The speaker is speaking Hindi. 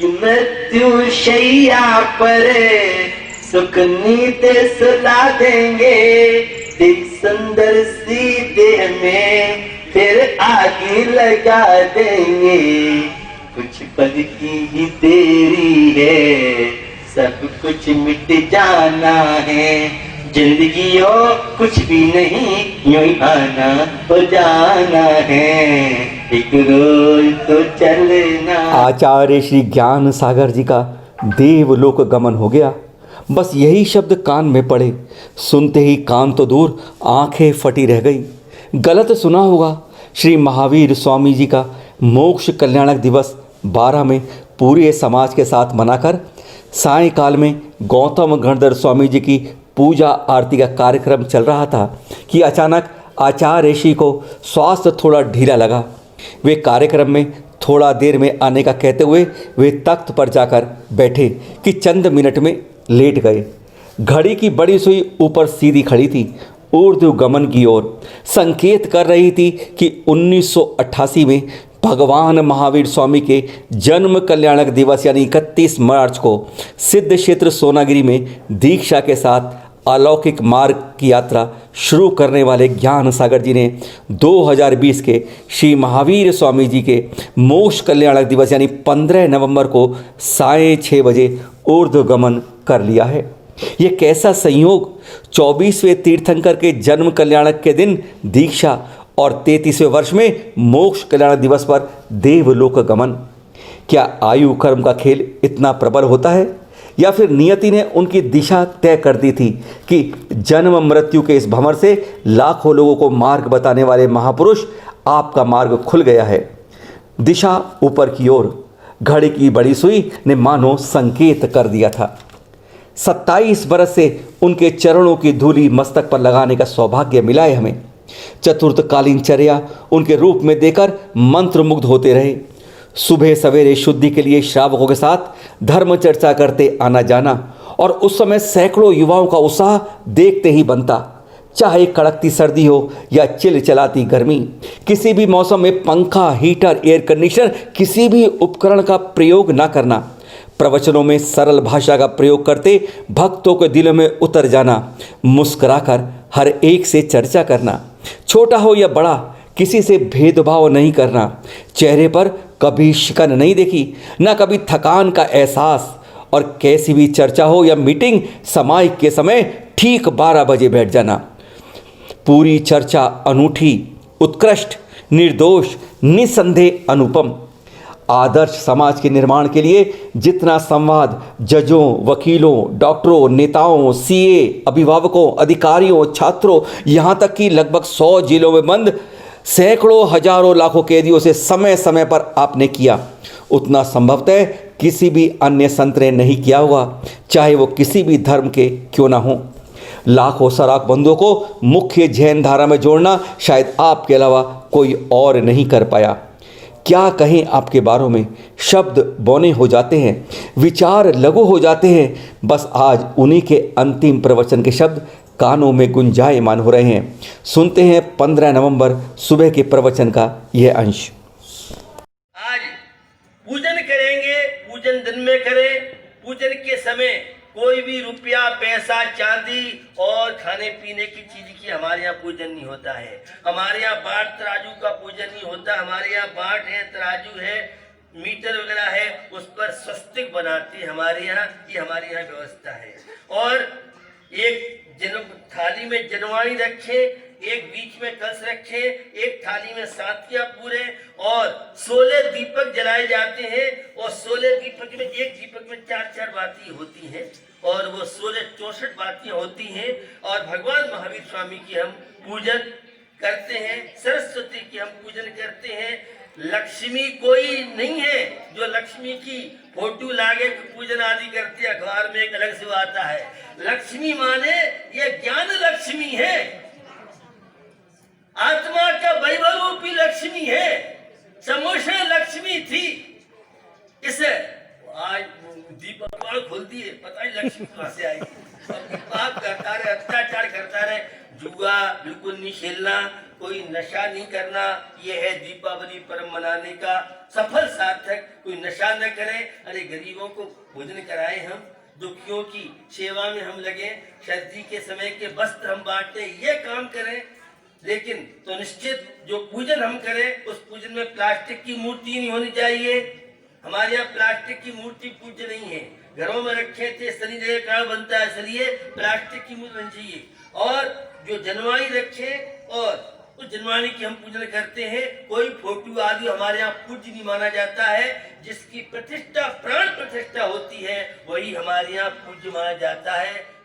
मृत्यु शैया पर सुख नींद सुला देंगे, तेरी सुंदर सी देह में फिर आग लगा देंगे। कुछ पल की ही देरी है, सब कुछ मिट जाना है। जिंदगी हो कुछ भी नहीं, यूं ही आना हो जाना है, एक रोज तो चलना। आचार्य श्री ज्ञान सागर जी का देवलोक गमन हो गया। बस यही शब्द कान में पड़े, सुनते ही कान तो दूर आंखें फटी रह गई। गलत सुना होगा। श्री महावीर स्वामी जी का मोक्ष कल्याणक दिवस 12 में पूरे समाज के साथ मनाकर सायंकाल में गौतम गणधर स्वामी जी की पूजा आरती का कार्यक्रम चल रहा था कि अचानक आचार्य ऋषि को स्वास्थ्य थोड़ा ढीला लगा। वे कार्यक्रम में थोड़ा देर में आने का कहते हुए वे तख्त पर जाकर बैठे कि चंद मिनट में लेट गए। घड़ी की बड़ी सुई ऊपर सीधी खड़ी थी, ऊर्ध्व गमन की ओर संकेत कर रही थी कि 1988 में भगवान महावीर स्वामी के जन्म कल्याणक दिवस यानी 31 मार्च को सिद्ध क्षेत्र सोनागिरी में दीक्षा के साथ अलौकिक मार्ग की यात्रा शुरू करने वाले ज्ञान सागर जी ने 2020 के श्री महावीर स्वामी जी के मोक्ष कल्याणक दिवस यानी 15 नवंबर को साढ़े 6 बजे ऊर्ध्व गमन कर लिया है। ये कैसा संयोग, 24वें तीर्थंकर के जन्म कल्याणक के दिन दीक्षा और 33वें वर्ष में मोक्ष कल्याण दिवस पर देवलोक गमन। क्या आयु कर्म का खेल इतना प्रबल होता है, या फिर नियति ने उनकी दिशा तय कर दी थी कि जन्म मृत्यु के इस भंवर से लाखों लोगों को मार्ग बताने वाले महापुरुष आपका मार्ग खुल गया है। दिशा ऊपर की ओर घड़ी की बड़ी सुई ने मानो संकेत कर दिया था। 27 बरस से उनके चरणों की धूली मस्तक पर लगाने का सौभाग्य मिला है हमें। चतुर्थकालीन चर्या उनके रूप में देकर मंत्रमुग्ध होते रहे। सुबह सवेरे शुद्धि के लिए श्रावकों के साथ धर्म चर्चा करते आना जाना, और उस समय सैकड़ों युवाओं का उत्साह देखते ही बनता। चाहे कड़कती सर्दी हो या चिलचिलाती गर्मी, किसी भी मौसम में पंखा, हीटर, एयर कंडीशनर, किसी भी उपकरण का प्रयोग न करना, प्रवचनों में सरल भाषा का प्रयोग करते भक्तों के दिलों में उतर जाना, मुस्कुराकर हर एक से चर्चा करना, छोटा हो या बड़ा किसी से भेदभाव नहीं करना, चेहरे पर कभी शिकन नहीं देखी, ना कभी थकान का एहसास, और कैसी भी चर्चा हो या मीटिंग समाई के समय ठीक 12 बजे बैठ जाना। पूरी चर्चा अनूठी, उत्कृष्ट, निर्दोष, निसंदेह, अनुपम। आदर्श समाज के निर्माण के लिए जितना संवाद जजों, वकीलों, डॉक्टरों, नेताओं, सीए, अभिभावकों, अधिकारियों, छात्रों, यहाँ तक कि लगभग 100 जेलों में बंद सैकड़ों, हजारों, लाखों कैदियों से समय समय पर आपने किया, उतना संभवतः किसी भी अन्य संत ने नहीं किया होगा, चाहे वो किसी भी धर्म के क्यों ना हो। लाखों सराक बंदों को मुख्य जैन धारा में जोड़ना शायद आपके अलावा कोई और नहीं कर पाया। क्या कहें आपके बारों में, शब्द बौने हो जाते हैं, विचार लघु हो जाते हैं। बस आज उन्हीं के अंतिम प्रवचन के शब्द कानों में गुंजायमान हो रहे हैं। सुनते हैं 15 नवंबर सुबह के प्रवचन का यह अंश। आज पूजन करेंगे, पूजन दिन में करें। पूजन के समय कोई भी रुपया, पैसा, चांदी और खाने पीने की चीज की हमारे यहाँ पूजन नहीं होता है। हमारे यहाँ बाट तराजू का पूजन नहीं होता। हमारे यहाँ बाट है, तराजू है, मीटर वगैरह है, उस पर स्वस्तिक बनाते हमारे यहाँ। ये हमारे यहाँ व्यवस्था है। और एक थाली में जनवाणी रखे, एक बीच में कलश रखे, एक थाली में सातिया पूरे, और 16 दीपक जलाए जाते हैं। और 16 दीपक में एक दीपक में 4-4 बाती होती हैं, और वो 16 64 बातियां होती हैं। और भगवान महावीर स्वामी की हम पूजन करते हैं, सरस्वती की हम पूजन करते हैं। लक्ष्मी कोई नहीं है जो लक्ष्मी की फोटो लागे पूजन आदि करते, अखबार में एक अलग से आता है। लक्ष्मी माने ये ज्ञान लक्ष्मी है, आत्मा का वैभव रूपी लक्ष्मी है, समोषण लक्ष्मी थी। इसे आज दीपक खोल दिए, पता नहीं लक्ष्मी कहां से आएगी। पाप करता रहे, अत्याचार करता रहे, जुआ बिल्कुल नहीं खेलना, कोई नशा नहीं करना। ये है दीपावली पर्व मनाने का सफल सार्थक। कोई नशा न करें, अरे गरीबों को भोजन कराएं, हम दुखियों की सेवा में हम लगे, सर्दी के समय के वस्त्र हम बांटें, ये काम करें। लेकिन तो निश्चित जो पूजन हम करें उस पूजन में प्लास्टिक की मूर्ति नहीं होनी चाहिए। हमारे यहाँ प्लास्टिक की मूर्ति पूज्य नहीं है। घरों में रखे थे शनि जगह कारण बनता है, इसलिए प्लास्टिक की मूर्ति नहीं चाहिए। और जो जनवाणी रखे और उस जनवाणी की हम पूजन करते हैं। कोई फोटो आदि हमारे यहाँ पूज्य नहीं माना जाता है। जिसकी प्रतिष्ठा प्राण प्रतिष्ठा होती है वही हमारे यहाँ पूज्य माना जाता है।